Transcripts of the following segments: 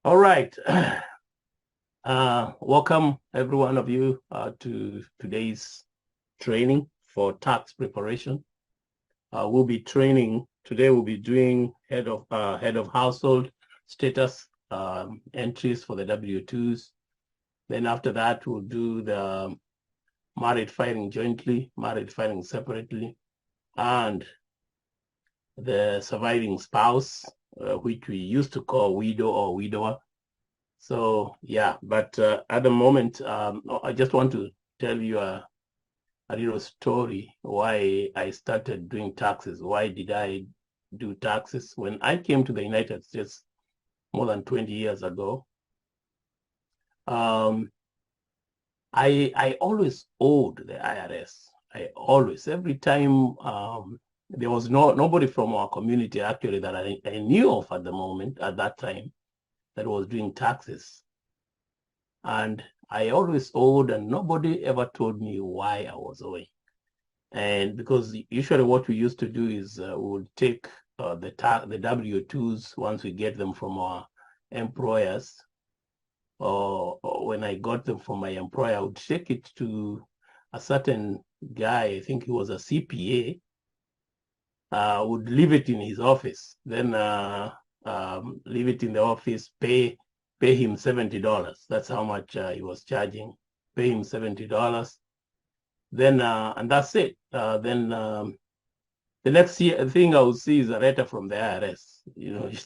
All right. Welcome every one of you to today's training for tax preparation. We'll be training today. We'll be doing head of household status entries for the W-2s. Then after that, we'll do the married filing jointly, married filing separately, and the surviving spouse, which we used to call widow or widower. So yeah, but at the moment, I just want to tell you a little story why I started doing taxes. Why did I do taxes? When I came to the United States more than 20 years ago, um, I always owed the IRS. I always, every time there was nobody from our community actually that I knew of at the moment, at that time, that was doing taxes. And I always owed, and nobody ever told me why I was owing. And because usually what we used to do is we would take the W-2s once we get them from our employers, or when I got them from my employer, I would take it to a certain guy. I think he was a CPA. Would leave it in his office, then leave it in the office, pay him $70. That's how much he was charging. Pay him $70. Then and that's it. Then the next thing I will see is a letter from the IRS,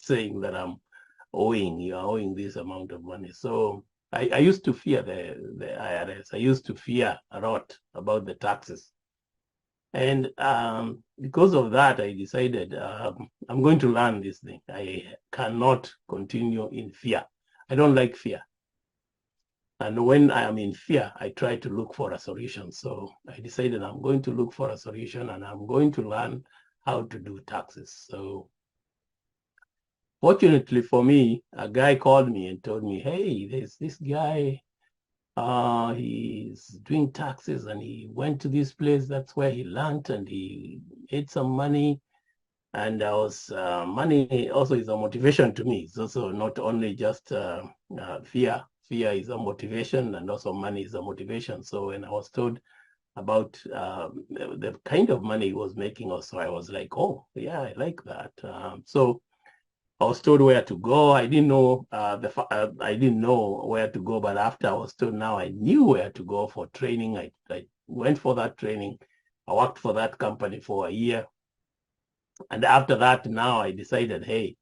saying that you are owing this amount of money. So I used to fear the IRS. I used to fear a lot about the taxes. And because of that, I decided I'm going to learn this thing. I cannot continue in fear. I don't like fear. And when I am in fear, I try to look for a solution. So I decided I'm going to look for a solution and I'm going to learn how to do taxes. So fortunately for me, a guy called me and told me, hey, there's this guy, he's doing taxes and he went to this place. That's where he learned and he made some money. And I was money also is a motivation to me. It's also not only just fear. Fear is a motivation, and also money is a motivation. So when I was told about the kind of money he was making, also I was like, oh yeah, I like that. So I was told where to go. I didn't know I didn't know where to go, but after I was told, now I knew where to go for training. I went for that training. I worked for that company for a year. And after that, now I decided, hey,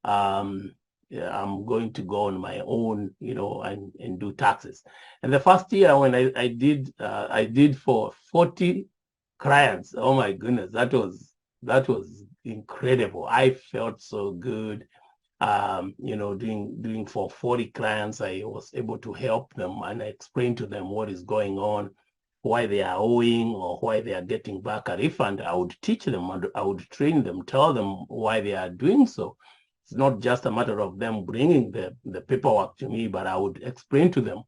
yeah, I'm going to go on my own, and do taxes. And the first year when I did for 40 clients. Oh my goodness, that was incredible. I felt so good. Doing for 40 clients, I was able to help them and explain to them what is going on, why they are owing or why they are getting back a refund. I would teach them and I would train them, tell them why they are doing so. It's not just a matter of them bringing the paperwork to me, but I would explain to them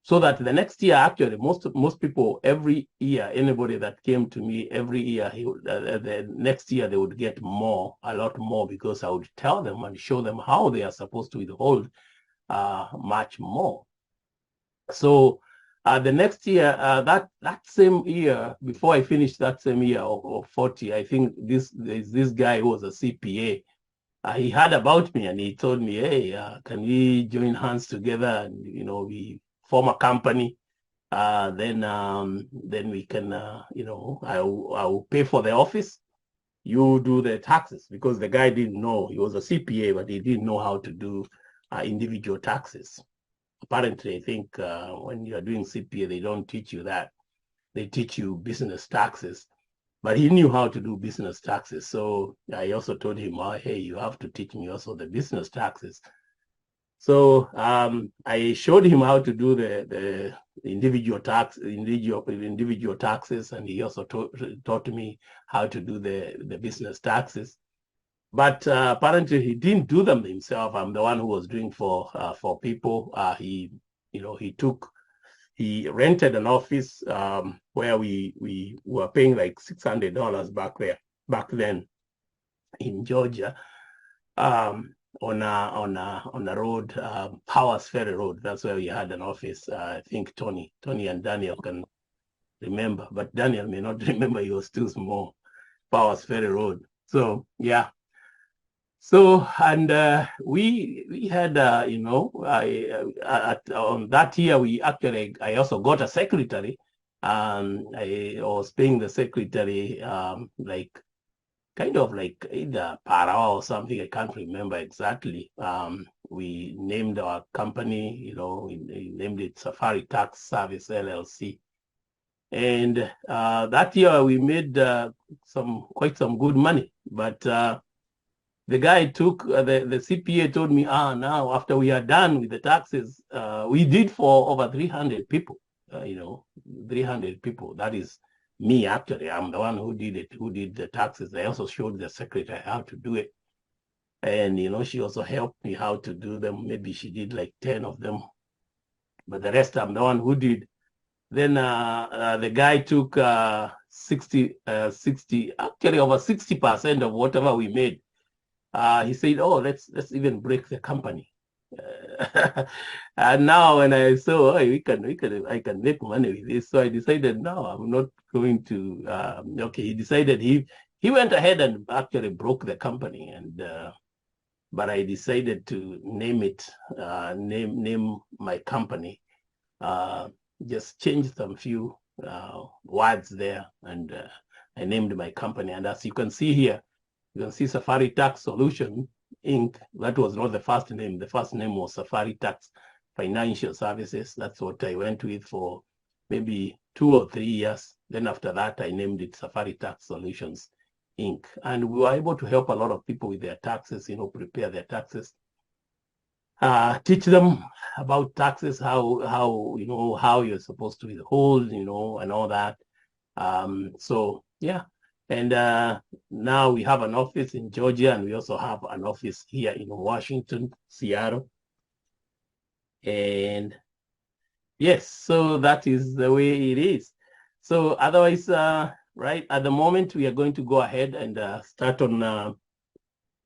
so that the next year, actually, most people every year, anybody that came to me every year, the next year they would get a lot more, because I would tell them and show them how they are supposed to withhold much more. So the next year, that same year, before I finished that same year of 40, I think this guy who was a CPA. He heard about me and he told me, hey, can we join hands together and we form a company? Then we can, I will pay for the office. You do the taxes, because the guy didn't know. He was a CPA, but he didn't know how to do individual taxes. Apparently, I think when you're doing CPA, they don't teach you that. They teach you business taxes. But he knew how to do business taxes. So I also told him, oh, hey, you have to teach me also the business taxes. So I showed him how to do the individual taxes, and he also taught me how to do the business taxes. But apparently he didn't do them himself. I'm the one who was doing for people. He rented an office where we were paying like $600 back then in Georgia. on a road, Powers Ferry Road. That's where we had an office. I think Tony and Daniel can remember, but Daniel may not remember. He was too small. Powers Ferry Road. So yeah. So and we had on that year I also got a secretary. I was paying the secretary like kind of like either para or something. I can't remember exactly. We named our company, we named it Safari Tax Service LLC. And that year we made quite some good money. But the guy the CPA told me, now after we are done with the taxes, we did for over 300 people, 300 people. That is me, actually. I'm the one who did it, who did the taxes. I also showed the secretary how to do it. And, she also helped me how to do them. Maybe she did like 10 of them. But the rest, I'm the one who did. Then the guy took 60, actually over 60% of whatever we made. He said, "Oh, let's even break the company." And now when I saw, I can make money with this, so I decided, no, I'm not going to. Okay, he decided he went ahead and actually broke the company, and but I decided to name it, name my company, just change some few words there, and I named my company. And as you can see here, you can see Safari Tax Solution Inc. That was not the first name. The first name was Safari Tax Financial Services. That's what I went with for maybe 2 or 3 years. Then after that, I named it Safari Tax Solutions Inc. And we were able to help a lot of people with their taxes, prepare their taxes, teach them about taxes, how you're supposed to withhold, and all that. So yeah. And now we have an office in Georgia, and we also have an office here in Washington, Seattle. And yes, so that is the way it is. So otherwise, right at the moment, we are going to go ahead and start on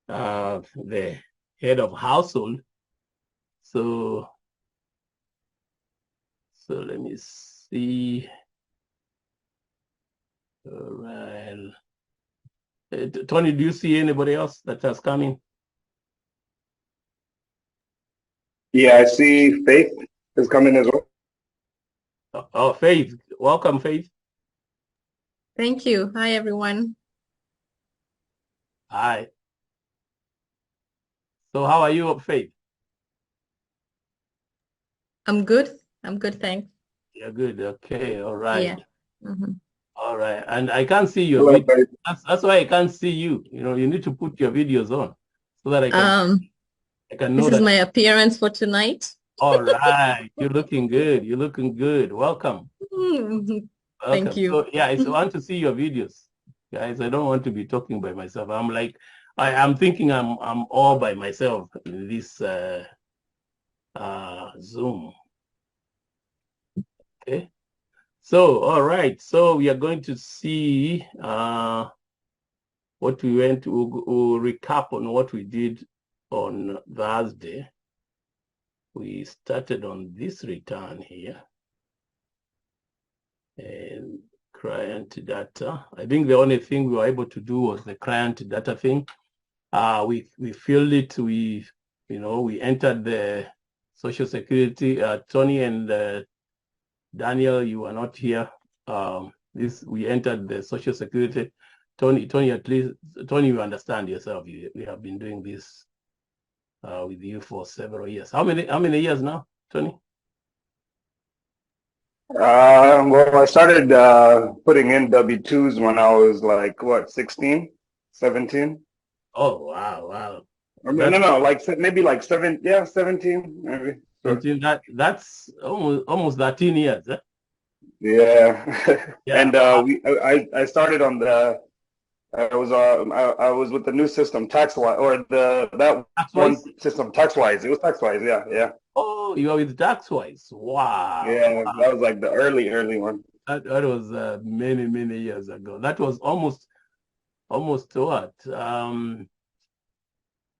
the head of household. So let me see. All right. Tony, do you see anybody else that has come in? Yeah, I see Faith is coming as well. Oh, Faith. Welcome, Faith. Thank you. Hi, everyone. Hi. So how are you, Faith? I'm good. Thanks. You're good. Okay. All right. Yeah. Mm-hmm. All right. And I can't see your Hello, video. Faith. That's why I can't see you. You need to put your videos on so that I can know This is that. my appearance for tonight. All right. You're looking good. You're looking good. Welcome. Thank Welcome. you. So yeah, I want to see your videos, guys. I don't want to be talking by myself. I'm like, I'm thinking I'm all by myself in this Zoom. Okay. So all right. So we are going to see what we went to. We'll recap on what we did on Thursday. We started on this return here. And client data. I think the only thing we were able to do was the client data thing. We filled it. We entered the Social Security. Tony and Daniel, you are not here. We entered the Social Security. Tony, at least Tony, you understand yourself. We have been doing this with you for several years. How many years now, Tony? Well, I started putting in W-2s when I was like, what, 16, 17? Oh, wow. Or, no, like maybe like 17, maybe. 17, that's almost 13 years. Eh? Yeah. Yeah. And I started on I was with the new system, TaxWise, or that TaxWise? one system, TaxWise. It was TaxWise, yeah. Oh, you are with TaxWise. Wow. Yeah, that was like the early one. That was many years ago. That was almost what?